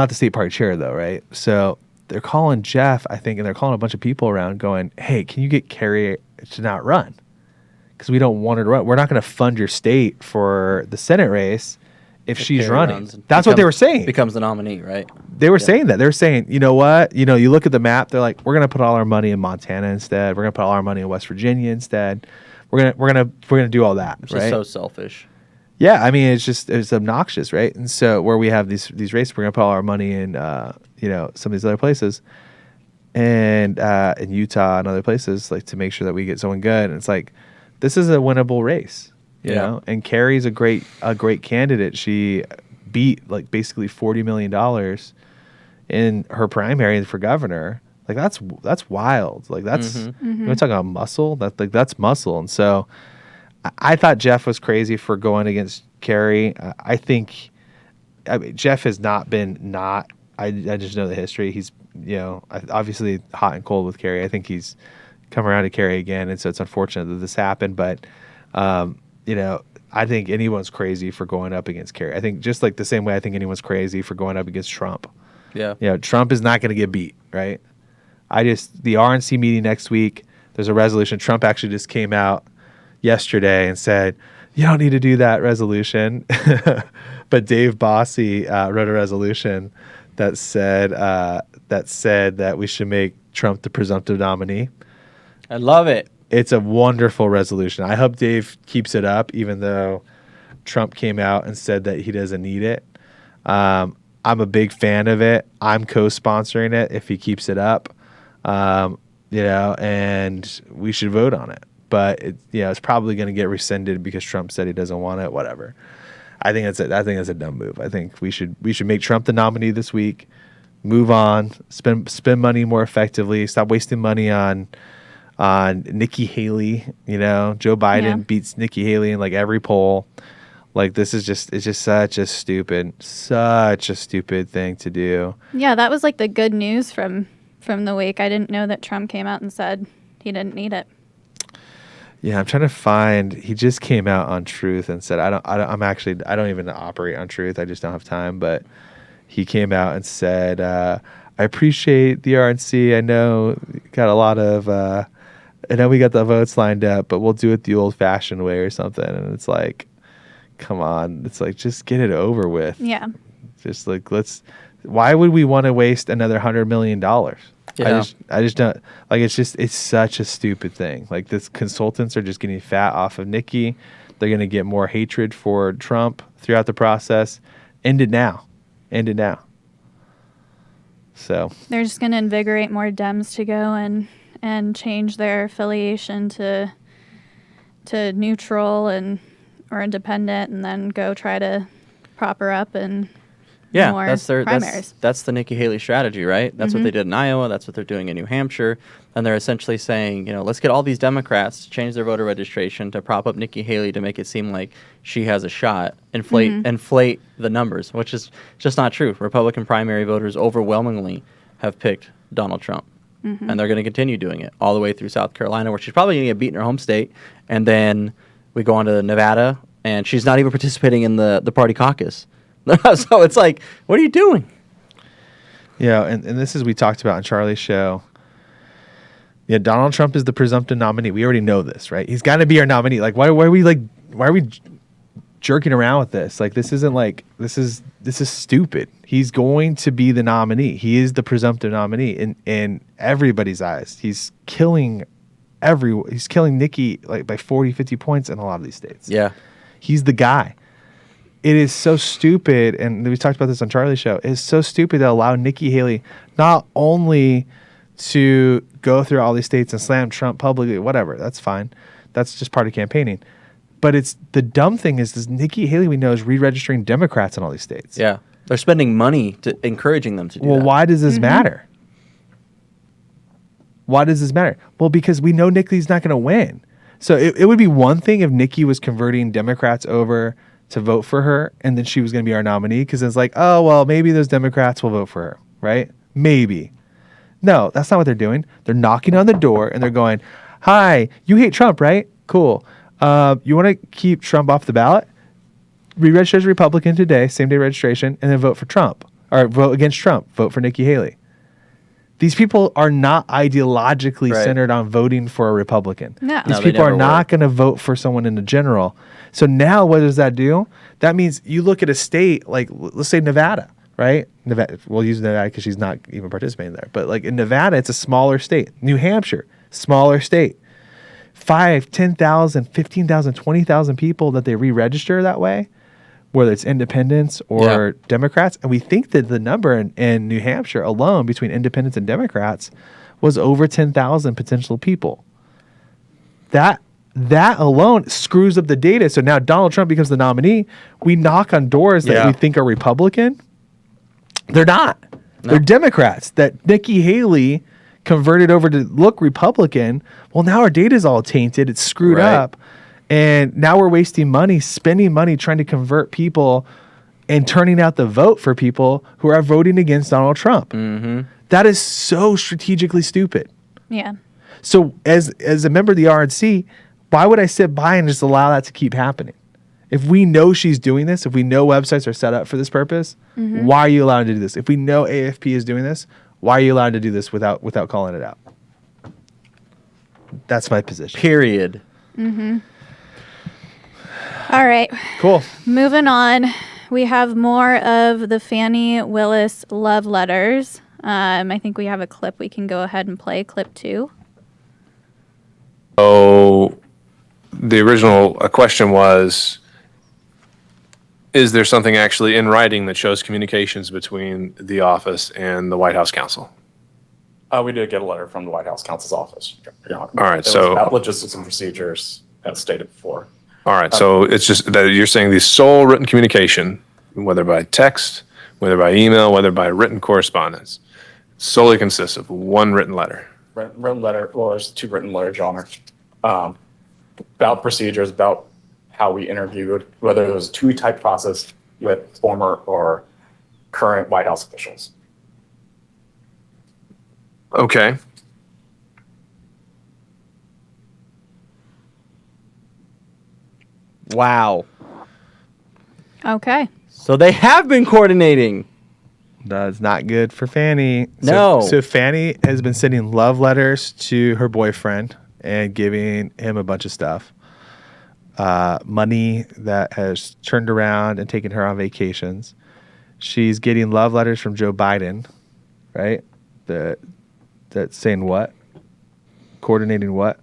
the state party chair though, right? So they're calling Jeff, I think, and they're calling a bunch of people around going, hey, can you get Kari to not run? Because we don't want her to run. We're not going to fund your state for the Senate race if she's Kari running. That's what they were saying. Becomes the nominee, right? They were saying that. They were saying, you know what? You look at the map. They're like, we're going to put all our money in Montana instead. We're going to put all our money in West Virginia instead. We're gonna do all that. Which right? is so selfish. Yeah, I mean, it's obnoxious, right? And so where we have these races, we're gonna put all our money in, some of these other places, and in Utah and other places, like to make sure that we get someone good. And it's like, this is a winnable race, you know. And Kari's a great candidate. She beat like basically $40 million in her primary for governor. Like that's wild. Like that's we're talking about muscle. That's muscle. And so I thought Jeff was crazy for going against Kari. I think Jeff has not been I just know the history. He's obviously hot and cold with Kari. I think he's come around to Kari again, and so it's unfortunate that this happened. But I think anyone's crazy for going up against Kari. I think just like the same way I think anyone's crazy for going up against Trump. Yeah. Trump is not going to get beat, right? The RNC meeting next week, there's a resolution. Trump actually just came out yesterday and said, you don't need to do that resolution. But Dave Bossie wrote a resolution that said that we should make Trump the presumptive nominee. I love it. It's a wonderful resolution. I hope Dave keeps it up, even though Trump came out and said that he doesn't need it. I'm a big fan of it. I'm co-sponsoring it if he keeps it up. And we should vote on it. But it's probably going to get rescinded because Trump said he doesn't want it. Whatever. I think that's a dumb move. I think we should make Trump the nominee this week. Move on. Spend money more effectively. Stop wasting money on Nikki Haley. Joe Biden beats Nikki Haley in like every poll. Like it's just such a stupid thing to do. Yeah, that was like the good news from the week. I didn't know that Trump came out and said he didn't need it. Yeah, I'm trying to find. He just came out on Truth and said, I don't even operate on Truth. I just don't have time. But he came out and said, I appreciate the RNC. I know we got a lot of, I know we got the votes lined up, but we'll do it the old fashioned way or something. And it's like, come on. It's like, just get it over with. Yeah. Just like, why would we want to waste another $100 million? Yeah. I just don't like. It's such a stupid thing. Like, this consultants are just getting fat off of Nikki. They're going to get more hatred for Trump throughout the process. End it now. So They're just going to invigorate more Dems to go and change their affiliation to neutral or independent, and then go try to prop her up and more that's primaries. that's the Nikki Haley strategy, right? That's what they did in Iowa. That's what they're doing in New Hampshire. And they're essentially saying, let's get all these Democrats to change their voter registration to prop up Nikki Haley to make it seem like she has a shot, inflate the numbers, which is just not true. Republican primary voters overwhelmingly have picked Donald Trump. And they're going to continue doing it all the way through South Carolina, where she's probably going to get beat in her home state. And then we go on to Nevada, and she's not even participating in the party caucus. So it's like, what are you doing? yeah, and this is we talked about on Charlie's show. Yeah, Donald Trump is the presumptive nominee. We already know this, right? He's got to be our nominee. Like, why are we jerking around with this? Like, this isn't like this is stupid. He's going to be the nominee. He is the presumptive nominee in everybody's eyes. He's killing Nikki like by 40, 50 points in a lot of these states. Yeah. He's the guy. It is so stupid, and we talked about this on Charlie's show. It's so stupid to allow Nikki Haley not only to go through all these states and slam Trump publicly, whatever, that's fine. That's just part of campaigning. But it's the dumb thing is Nikki Haley, we know, is re-registering Democrats in all these states. Yeah. They're spending money to encouraging them to do that. Well, why does this matter? Why does this matter? Well, because we know Nikki's not going to win. So it would be one thing if Nikki was converting Democrats over to vote for her, and then she was going to be our nominee, because it's like, oh, well, maybe those Democrats will vote for her, right? Maybe. No, that's not what they're doing. They're knocking on the door, and they're going, hi, you hate Trump, right? Cool. You want to keep Trump off the ballot? Re-register as a Republican today, same-day registration, and then vote for Trump. Or vote against Trump. Vote for Nikki Haley. These people are not ideologically centered on voting for a Republican. No. These people are not going to vote for someone in the general. So now what does that do? That means you look at a state like, let's say Nevada, right? We'll use Nevada because she's not even participating there. But like in Nevada, it's a smaller state. New Hampshire, smaller state. 5, 10,000, 15,000, 20,000 people that they re-register that way, whether it's independents or Democrats. And we think that the number in New Hampshire alone between independents and Democrats was over 10,000 potential people. That alone screws up the data. So now Donald Trump becomes the nominee. We knock on doors that we think are Republican. They're not. No. They're Democrats that Nikki Haley converted over to look Republican. Well, now our data is all tainted. It's screwed up. And now we're wasting money, spending money trying to convert people and turning out the vote for people who are voting against Donald Trump. Mm-hmm. That is so strategically stupid. Yeah. So as a member of the RNC, why would I sit by and just allow that to keep happening? If we know she's doing this, if we know websites are set up for this purpose, why are you allowed to do this? If we know AFP is doing this, why are you allowed to do this without calling it out? That's my position. Period. Mm-hmm. All right. Cool. Moving on. We have more of the Fani Willis love letters. I think we have a clip we can go ahead and play, clip 2. So the original question was, is there something actually in writing that shows communications between the office and the White House counsel? We did get a letter from the White House counsel's office. All right, it so was about logistics and procedures, as stated before. All right, so it's just that you're saying the sole written communication, whether by text, whether by email, whether by written correspondence, solely consists of one written letter. Written letter, well, there's 2 written letters, Your Honor, about procedures, about how we interviewed, whether it was a 2-type process with former or current White House officials. Okay. Wow. Okay. So they have been coordinating. That's not good for Fani. No. So Fani has been sending love letters to her boyfriend and giving him a bunch of stuff. Money that has turned around and taken her on vacations. She's getting love letters from Joe Biden, right? That's saying what? Coordinating what?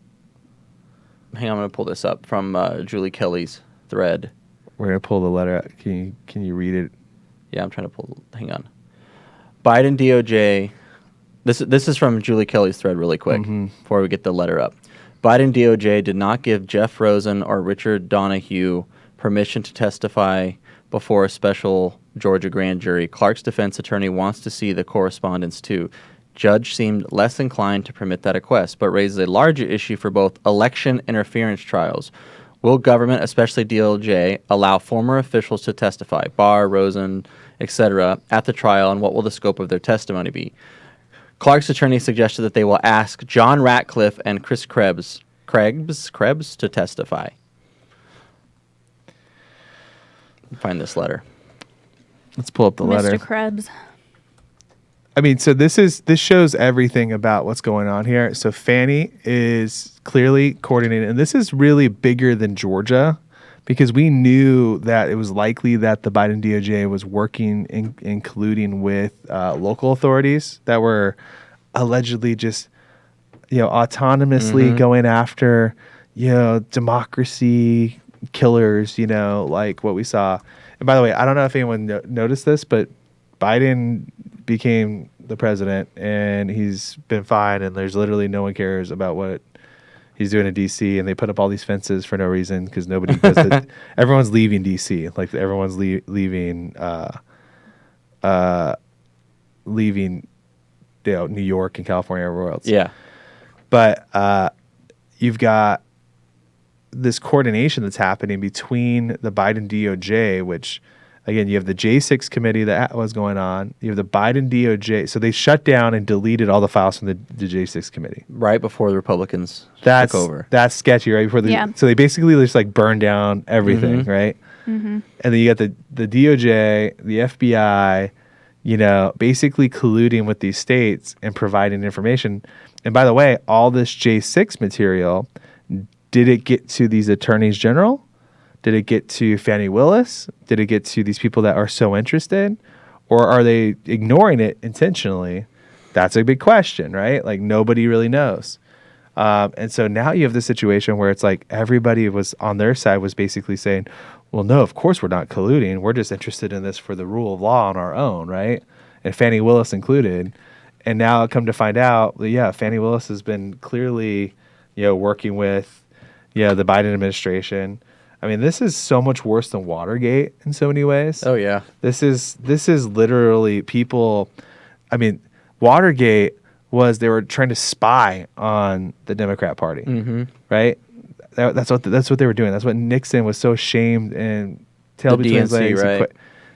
Hang on, I'm going to pull this up from Julie Kelly's thread. We're going to pull the letter out. Can you read it? Yeah, I'm trying to pull. Hang on. Biden DOJ. This is from Julie Kelly's thread really quick before we get the letter up. Biden DOJ did not give Jeff Rosen or Richard Donahue permission to testify before a special Georgia grand jury. Clark's defense attorney wants to see the correspondence too. Judge seemed less inclined to permit that request, but raises a larger issue for both election interference trials. Will government, especially DOJ, allow former officials to testify, Barr, Rosen, etc., at the trial, and what will the scope of their testimony be? Clark's attorney suggested that they will ask John Ratcliffe and Chris Krebs to testify. Find this letter. Let's pull up the letter. Mr. Krebs. I mean, so this shows everything about what's going on here. So Fani is clearly coordinating, and this is really bigger than Georgia because we knew that it was likely that the Biden DOJ was working in colluding with local authorities that were allegedly just, autonomously going after, democracy killers, like what we saw. And by the way, I don't know if anyone noticed this, but Biden became the president and he's been fine, and there's literally no one cares about what he's doing in DC, and they put up all these fences for no reason because nobody does it. Everyone's leaving DC, like everyone's leaving New York and California, everywhere else. Yeah. But you've got this coordination that's happening between the Biden DOJ, which, again, you have the J6 committee that was going on. You have the Biden DOJ. So they shut down and deleted all the files from the J6 committee. Right before the Republicans took over. That's sketchy, right? So they basically just burned down everything, right? Mm-hmm. And then you got the DOJ, the FBI, basically colluding with these states and providing information. And by the way, all this J6 material, did it get to these attorneys general? Did it get to Fani Willis? Did it get to these people that are so interested? Or are they ignoring it intentionally? That's a big question, right? Nobody really knows. And so now you have this situation where it's everybody was on their side was basically saying, well, no, of course we're not colluding. We're just interested in this for the rule of law on our own, right? And Fani Willis included. And now come to find out, Fani Willis has been clearly, working with, the Biden administration. I mean, this is so much worse than Watergate in so many ways. Oh, yeah. This is literally people. I mean, Watergate was they were trying to spy on the Democrat Party, right? That's what they were doing. That's what Nixon was so ashamed and tail between his legs. Right.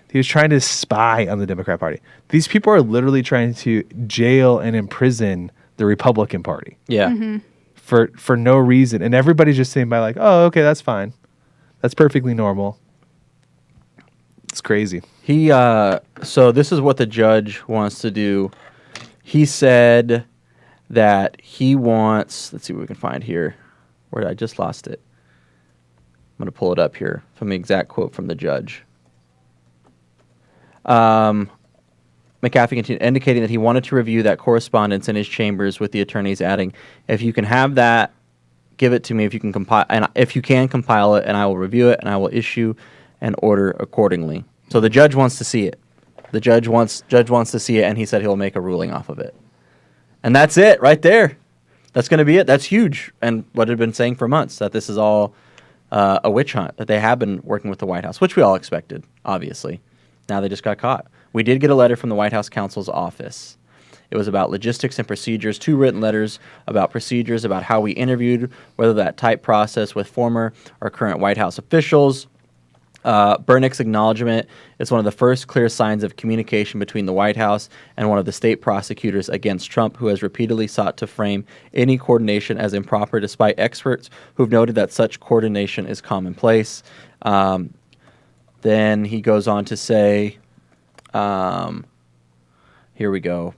He was trying to spy on the Democrat Party. These people are literally trying to jail and imprison the Republican Party. Yeah. For no reason, and everybody's just saying by oh, okay, that's fine. That's perfectly normal. It's crazy. So this is what the judge wants to do. He said that he wants, let's see what we can find here. I just lost it. I'm going to pull it up here from the exact quote from the judge. McAfee continued, indicating that he wanted to review that correspondence in his chambers with the attorneys, adding, if you can have that, give it to me. If you can compile it, and I will review it, and I will issue an order accordingly. So the judge wants to see it. The judge wants to see it, and he said he'll make a ruling off of it. And that's it right there. That's going to be it. That's huge. And what had been saying for months, that this is all a witch hunt, that they have been working with the White House, which we all expected, obviously. Now they just got caught. We did get a letter from the White House counsel's office. It was about logistics and procedures, 2 written letters about procedures, about how we interviewed, whether that type process with former or current White House officials. Bernick's acknowledgement is one of the first clear signs of communication between the White House and one of the state prosecutors against Trump, who has repeatedly sought to frame any coordination as improper, despite experts who've noted that such coordination is commonplace. Then he goes on to say, here we go.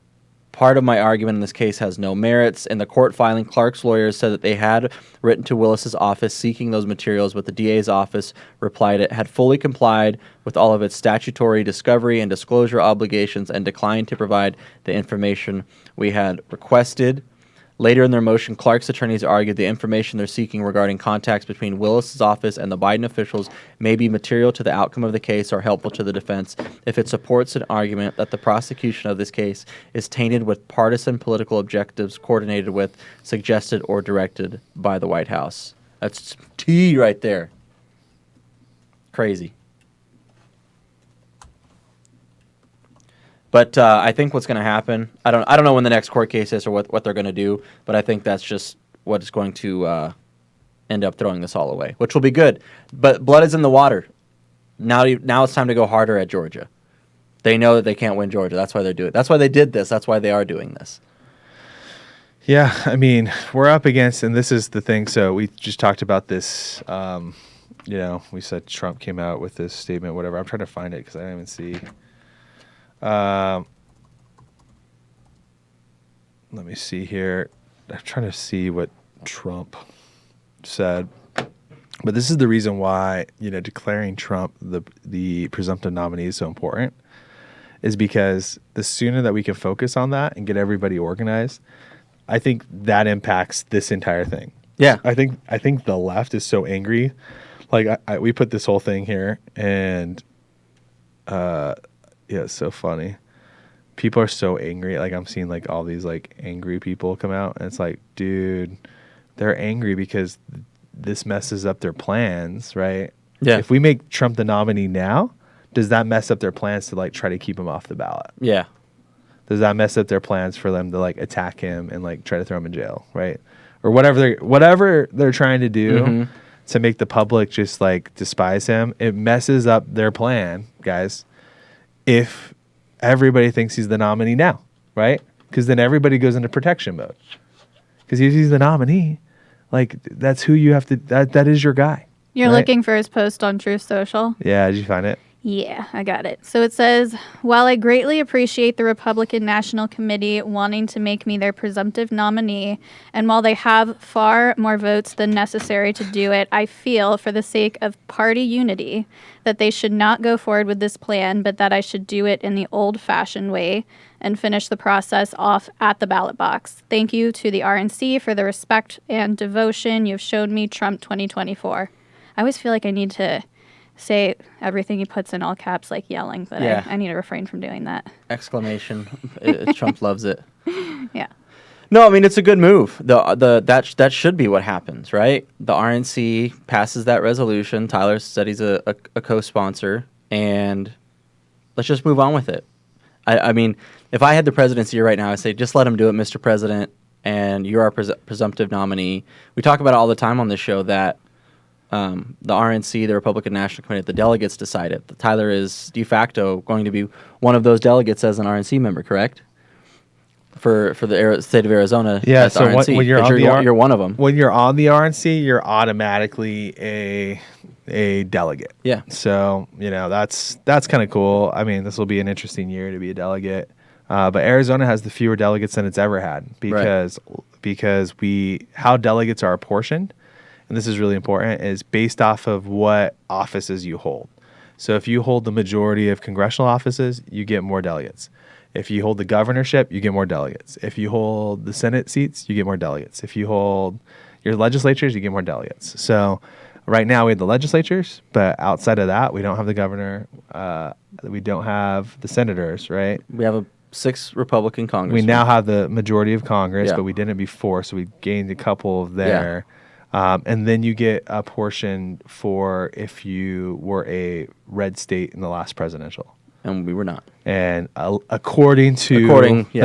Part of my argument in this case has no merits. In the court filing, Clark's lawyers said that they had written to Willis's office seeking those materials, but the DA's office replied it had fully complied with all of its statutory discovery and disclosure obligations and declined to provide the information we had requested. Later in their motion, Clark's attorneys argued the information they're seeking regarding contacts between Willis's office and the Biden officials may be material to the outcome of the case or helpful to the defense if it supports an argument that the prosecution of this case is tainted with partisan political objectives coordinated with, suggested, or directed by the White House. That's T right there. Crazy. But I think what's going to happen, I don't know when the next court case is or what they're going to do, but I think that's just what is going to end up throwing this all away, which will be good. But blood is in the water. Now it's time to go harder at Georgia. They know that they can't win Georgia. That's why they're doing it. That's why they did this. That's why they are doing this. Yeah, I mean, we're up against, and this is the thing. So we just talked about this. We said Trump came out with this statement, whatever. I'm trying to find it because I didn't even see. Let me see here. I'm trying to see what Trump said. But this is the reason why, declaring Trump the presumptive nominee is so important, is because the sooner that we can focus on that and get everybody organized, I think that impacts this entire thing. Yeah. I think the left is so angry. Like we put this whole thing here and yeah, it's so funny. People are so angry. Like I'm seeing like all these like angry people come out, and it's like, dude, they're angry because this messes up their plans, right? Yeah. If we make Trump the nominee now, does that mess up their plans to like try to keep him off the ballot? Yeah. Does that mess up their plans for them to like attack him and like try to throw him in jail, right? Or whatever they're trying to do to make the public just like despise him? It messes up their plan, guys. If everybody thinks he's the nominee now, right? Because then everybody goes into protection mode. Because if he's the nominee, like that's who you have to. That is your guy. You're right? looking for his post on Truth Social? Yeah, did you find it? Yeah, I got it. So it says, while I greatly appreciate the Republican National Committee wanting to make me their presumptive nominee, and while they have far more votes than necessary to do it, I feel, for the sake of party unity, that they should not go forward with this plan, but that I should do it in the old-fashioned way and finish the process off at the ballot box. Thank you to the RNC for the respect and devotion you've shown me, Trump 2024. I always feel like I need to say everything he puts in all caps, like yelling, but Yeah. I need to refrain from doing that. Exclamation. Trump loves it. Yeah. No, I mean, it's a good move. That should be what happens, right? The RNC passes that resolution. Tyler said he's a co-sponsor, and let's just move on with it. I mean, if I had the presidency right now, I'd say just let him do it, Mr. President, and you're our presumptive nominee. We talk about it all the time on this show that the RNC, the Republican National Committee, the delegates decide it. Tyler is de facto going to be one of those delegates as an RNC member, correct? For the state of Arizona. Yeah. at the So RNC, when you're 'cause on you're one of them. When you're on the RNC, you're automatically a delegate. Yeah. So that's kind of cool. I mean, this will be an interesting year to be a delegate. But Arizona has the fewer delegates than it's ever had because how delegates are apportioned, and this is really important, is based off of what offices you hold. So if you hold the majority of congressional offices, you get more delegates. If you hold the governorship, you get more delegates. If you hold the Senate seats, you get more delegates. If you hold your legislatures, you get more delegates. So right now we have the legislatures, but outside of that, we don't have the governor. We don't have the senators, right? We have 6 Republican Congress. We now have the majority of Congress, Yeah. but we didn't before, so we gained a couple there. And then you get a portion for if you were a red state in the last presidential. And we were not. And according to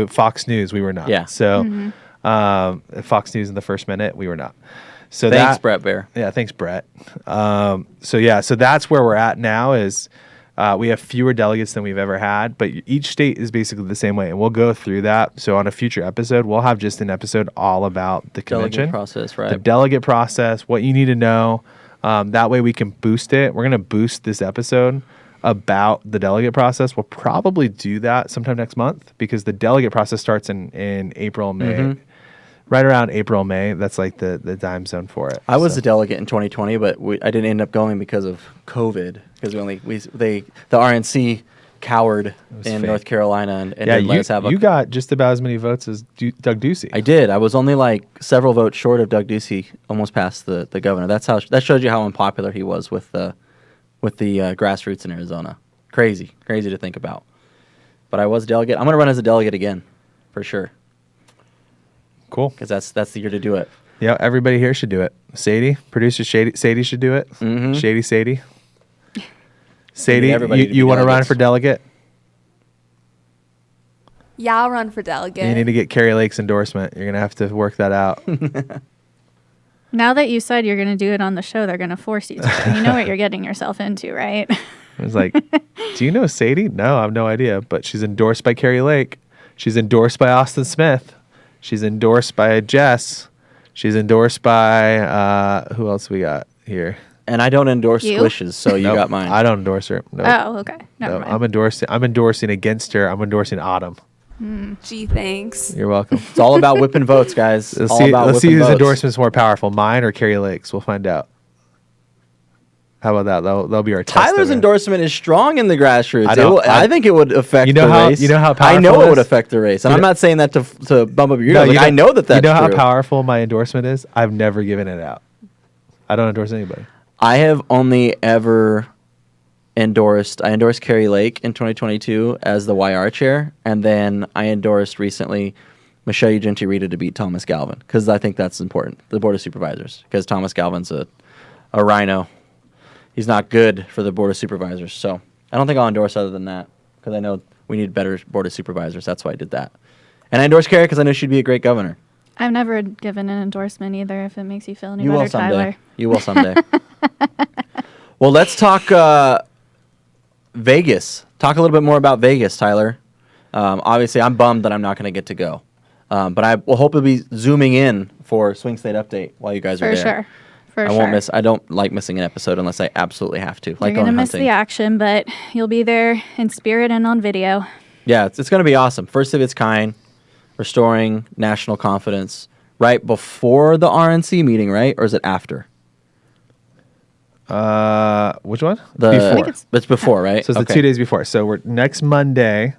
Fox News, we were not. Yeah. So Fox News in the first minute, we were not. So Thanks, Brett Bear. Yeah, thanks, Brett. So that's where we're at now is we have fewer delegates than we've ever had, but each state is basically the same way, and we'll go through that. So on a future episode, we'll have just an episode all about the convention. Delegate process, right? The delegate process, what you need to know. That way we can boost it. We're going to boost this episode about the delegate process. We'll probably do that sometime next month because the delegate process starts in April, May. Right around April, May. That's like the time zone for it. I was a delegate in 2020, but I didn't end up going because of COVID. Because the RNC cowered in fake. North Carolina and didn't let us have you got just about as many votes as Doug Ducey. I did. I was only like several votes short of Doug Ducey, almost past the governor. That shows you how unpopular he was with the grassroots in Arizona. Crazy to think about. But I was a delegate. I'm going to run as a delegate again, for sure. Cool. Because that's the year to do it. Yeah, everybody here should do it. Sadie, producer Sadie should do it. Mm-hmm. Sadie. Sadie, everybody to be you want to run delegates. for delegate? Yeah, I'll run for delegate. You need to get Kari Lake's endorsement. You're going to have to work that out. Now that you said you're going to do it on the show, they're going to force you to. You know what you're getting yourself into, right? I was like, do you know Sadie? No, I have no idea. But she's endorsed by Kari Lake. She's endorsed by Austin Smith. She's endorsed by Jess. She's endorsed by, who else we got here? And I don't endorse You? squishes, so you Nope, got mine. I don't endorse her. Nope. Oh, okay. Never No, mind. I'm endorsing against her. I'm endorsing Autumn. Gee, thanks. You're welcome. It's all about whipping votes, guys. Let's All see, about let's see whipping whose votes. endorsement's more powerful, mine or Kari Lake's. We'll find out. How about that? That'll be our test. Tyler's of it. endorsement is strong in the grassroots. I I think it would affect You know the how- race. you know how I know powerful it it would is? affect the race, and You I'm know- not saying that to bump up your No, ego. Like, I know that that's You know how true. powerful my endorsement is? I've never given it out. I don't endorse anybody. I have only ever endorsed. I endorsed Kari Lake in 2022 as the YR chair, and then I endorsed recently Michelle Ugenti-Rita to beat Thomas Galvin because I think that's important. The Board of Supervisors, because Thomas Galvin's a rhino. He's not good for the Board of Supervisors, so I don't think I'll endorse other than that because I know we need better Board of Supervisors. That's why I did that, and I endorsed Kari because I know she'd be a great governor. I've never given an endorsement either. If it makes you feel any You better, will someday. Tyler. You will someday. Well, let's talk Vegas. Talk a little bit more about Vegas, Tyler. Obviously, I'm bummed that I'm not going to get to go. But I will hopefully be zooming in for Swing State Update while you guys are For there. sure. For I sure. won't miss. I don't like missing an episode unless I absolutely have to. Like You're going gonna miss hunting. the action, but you'll be there in spirit and on video. Yeah, it's going to be awesome. First of its kind, restoring national confidence right before the RNC meeting, right? Or is it after? Which one? The, Before. It's before, right? So it's the 2 days before. So we're next Monday.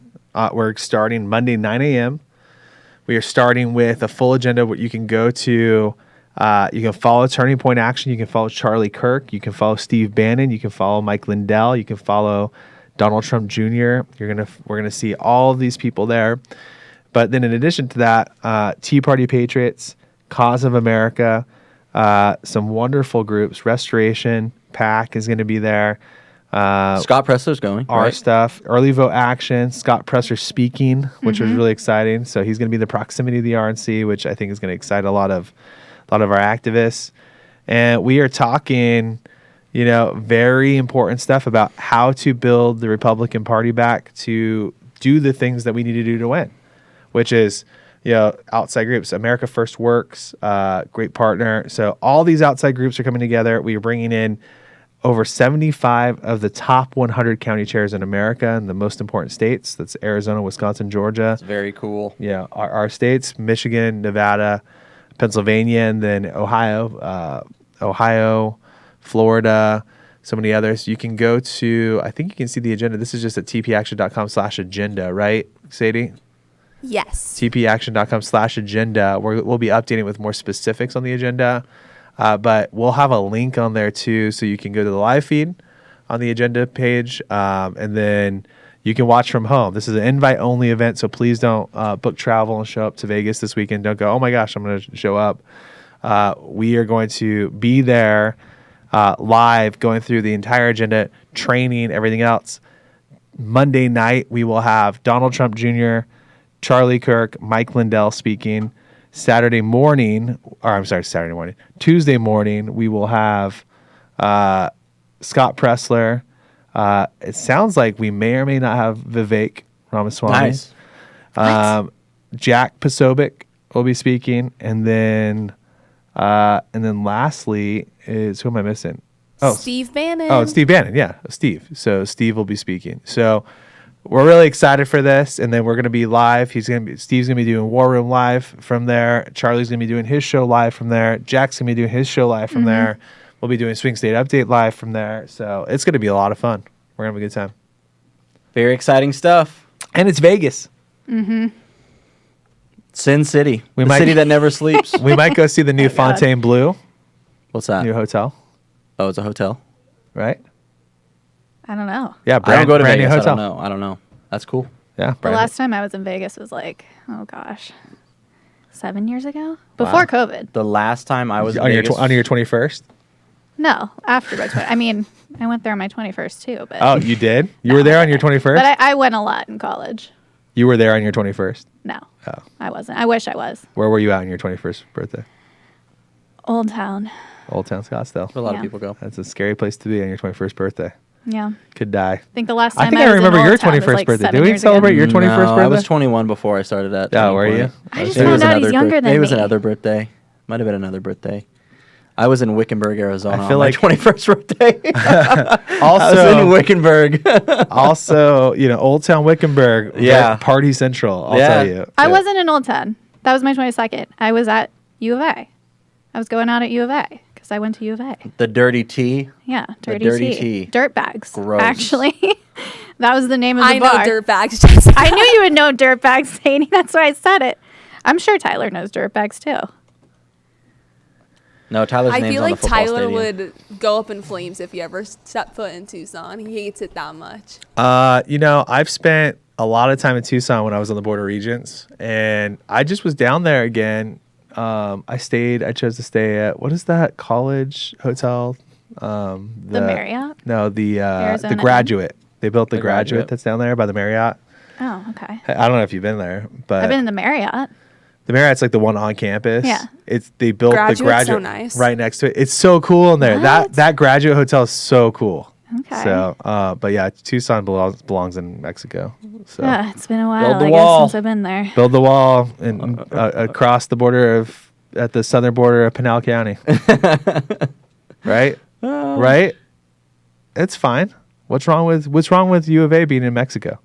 We're starting Monday 9 a.m. We are starting with a full agenda where you can go to. You can follow Turning Point Action. You can follow Charlie Kirk. You can follow Steve Bannon. You can follow Mike Lindell. You can follow Donald Trump Jr. We're gonna see all of these people there. But then in addition to that, Tea Party Patriots, Cause of America, some wonderful groups. Restoration, PAC is going to be there. Scott Pressler's going. Our right? stuff, Early Vote Action, Scott Presser speaking, which was really exciting. So he's going to be the proximity of the RNC, which I think is going to excite a lot of our activists. And we are talking, very important stuff about how to build the Republican Party back to do the things that we need to do to win, which is, outside groups. America First Works, great partner. So all these outside groups are coming together. We are bringing in over 75 of the top 100 county chairs in America in the most important states. That's Arizona, Wisconsin, Georgia. It's very cool. Yeah, our states, Michigan, Nevada, Pennsylvania, and then Ohio, Florida, so many others. You can go to, I think you can see the agenda. This is just at tpaction.com/agenda, right, Sadie? Yes. tpaction.com/agenda. We'll be updating with more specifics on the agenda, but we'll have a link on there too, so you can go to the live feed on the agenda page, and then you can watch from home. This is an invite-only event, so please don't book travel and show up to Vegas this weekend. Don't go, oh my gosh, I'm going to show up. We are going to be there live, going through the entire agenda, training, everything else. Monday night, we will have Donald Trump Jr., Charlie Kirk, Mike Lindell speaking. Saturday morning, Tuesday morning, we will have Scott Pressler. It sounds like we may or may not have Vivek Ramaswamy. Nice. Jack Posobiec will be speaking, and then lastly is, who am I missing? Steve Bannon. Oh, it's Steve Bannon. Yeah, Steve. So Steve will be speaking. So we're really excited for this, and then we're going to be live. Steve's going to be doing War Room live from there. Charlie's going to be doing his show live from there. Jack's going to be doing his show live from there. We'll be doing Swing State Update live from there. So it's going to be a lot of fun. We're going to have a good time. Very exciting stuff. And it's Vegas. Sin City. We The might- city that never sleeps. We might go see the new Fontainebleau, What's that? new hotel, Oh, it's a hotel. right? I don't know. Yeah, I don't go to brand new Vegas. I hotel. don't know. That's cool. Yeah, The brand last time I was in Vegas was like, oh gosh, 7 years ago? Before COVID. The last time I was in on your Vegas, on your 21st. No, after my 20. I mean, I went there on my 21st too, but Oh, you did? You were there on your 21st? but I went a lot in college. You were there on your 21st. No, Oh. I wasn't. I wish I was. Where were you at on your 21st birthday? Old Town. Old Town Scottsdale. a lot Yeah. of people go. That's a scary place to be on your 21st birthday. Yeah. Could die. I think the last time I think I was remember in your Old Town was 21st like birthday. 7 Did we years ago. celebrate your 21st No, birthday? I was 21 before I started that. Oh, were you? I just Maybe it was found out he's another younger than Maybe it was me. another birthday. Might have been another birthday. I was in Wickenburg, Arizona. I feel on like- my 21st birthday. I was in Also, Wickenburg. also, Old Town Wickenburg. Yeah. Party Central. I'll Yeah. tell you. I Yeah. wasn't in Old Town. That was my 22nd. I was at U of A. I was going out at U of A because I went to U of A. The Dirty Tea. Yeah, dirty, dirty tea. tea. Dirt bags. Gross. Actually, that was the name of the I bar. know dirtbags, Jessica. I knew you would know dirt bags, Sadie. That's why I said it. I'm sure Tyler knows dirt bags too. No, Tyler's I name's feel on like the football Tyler stadium. would go up in flames if he ever stepped foot in Tucson. He hates it that much. I've spent a lot of time in Tucson when I was on the Board of Regents, and I just was down there again. I chose to stay at, what is that college hotel? The Marriott? No, the Arizona Graduate. They built the The Graduate Graduate. that's down there by the Marriott. Oh, okay. I don't know if you've been there, but I've been in the Marriott. the Marriott's like the one on campus. Yeah. They built Graduate's the so Graduate nice. right next to it. It's so cool in there. What? That Graduate hotel is so cool. Okay. So, but yeah, Tucson belongs in Mexico. So Yeah, it's been a while, Build the I wall. guess, since I've been there. build the wall and across the border at the southern border of Pinal County. Right? Right? It's fine. What's wrong with U of A being in Mexico?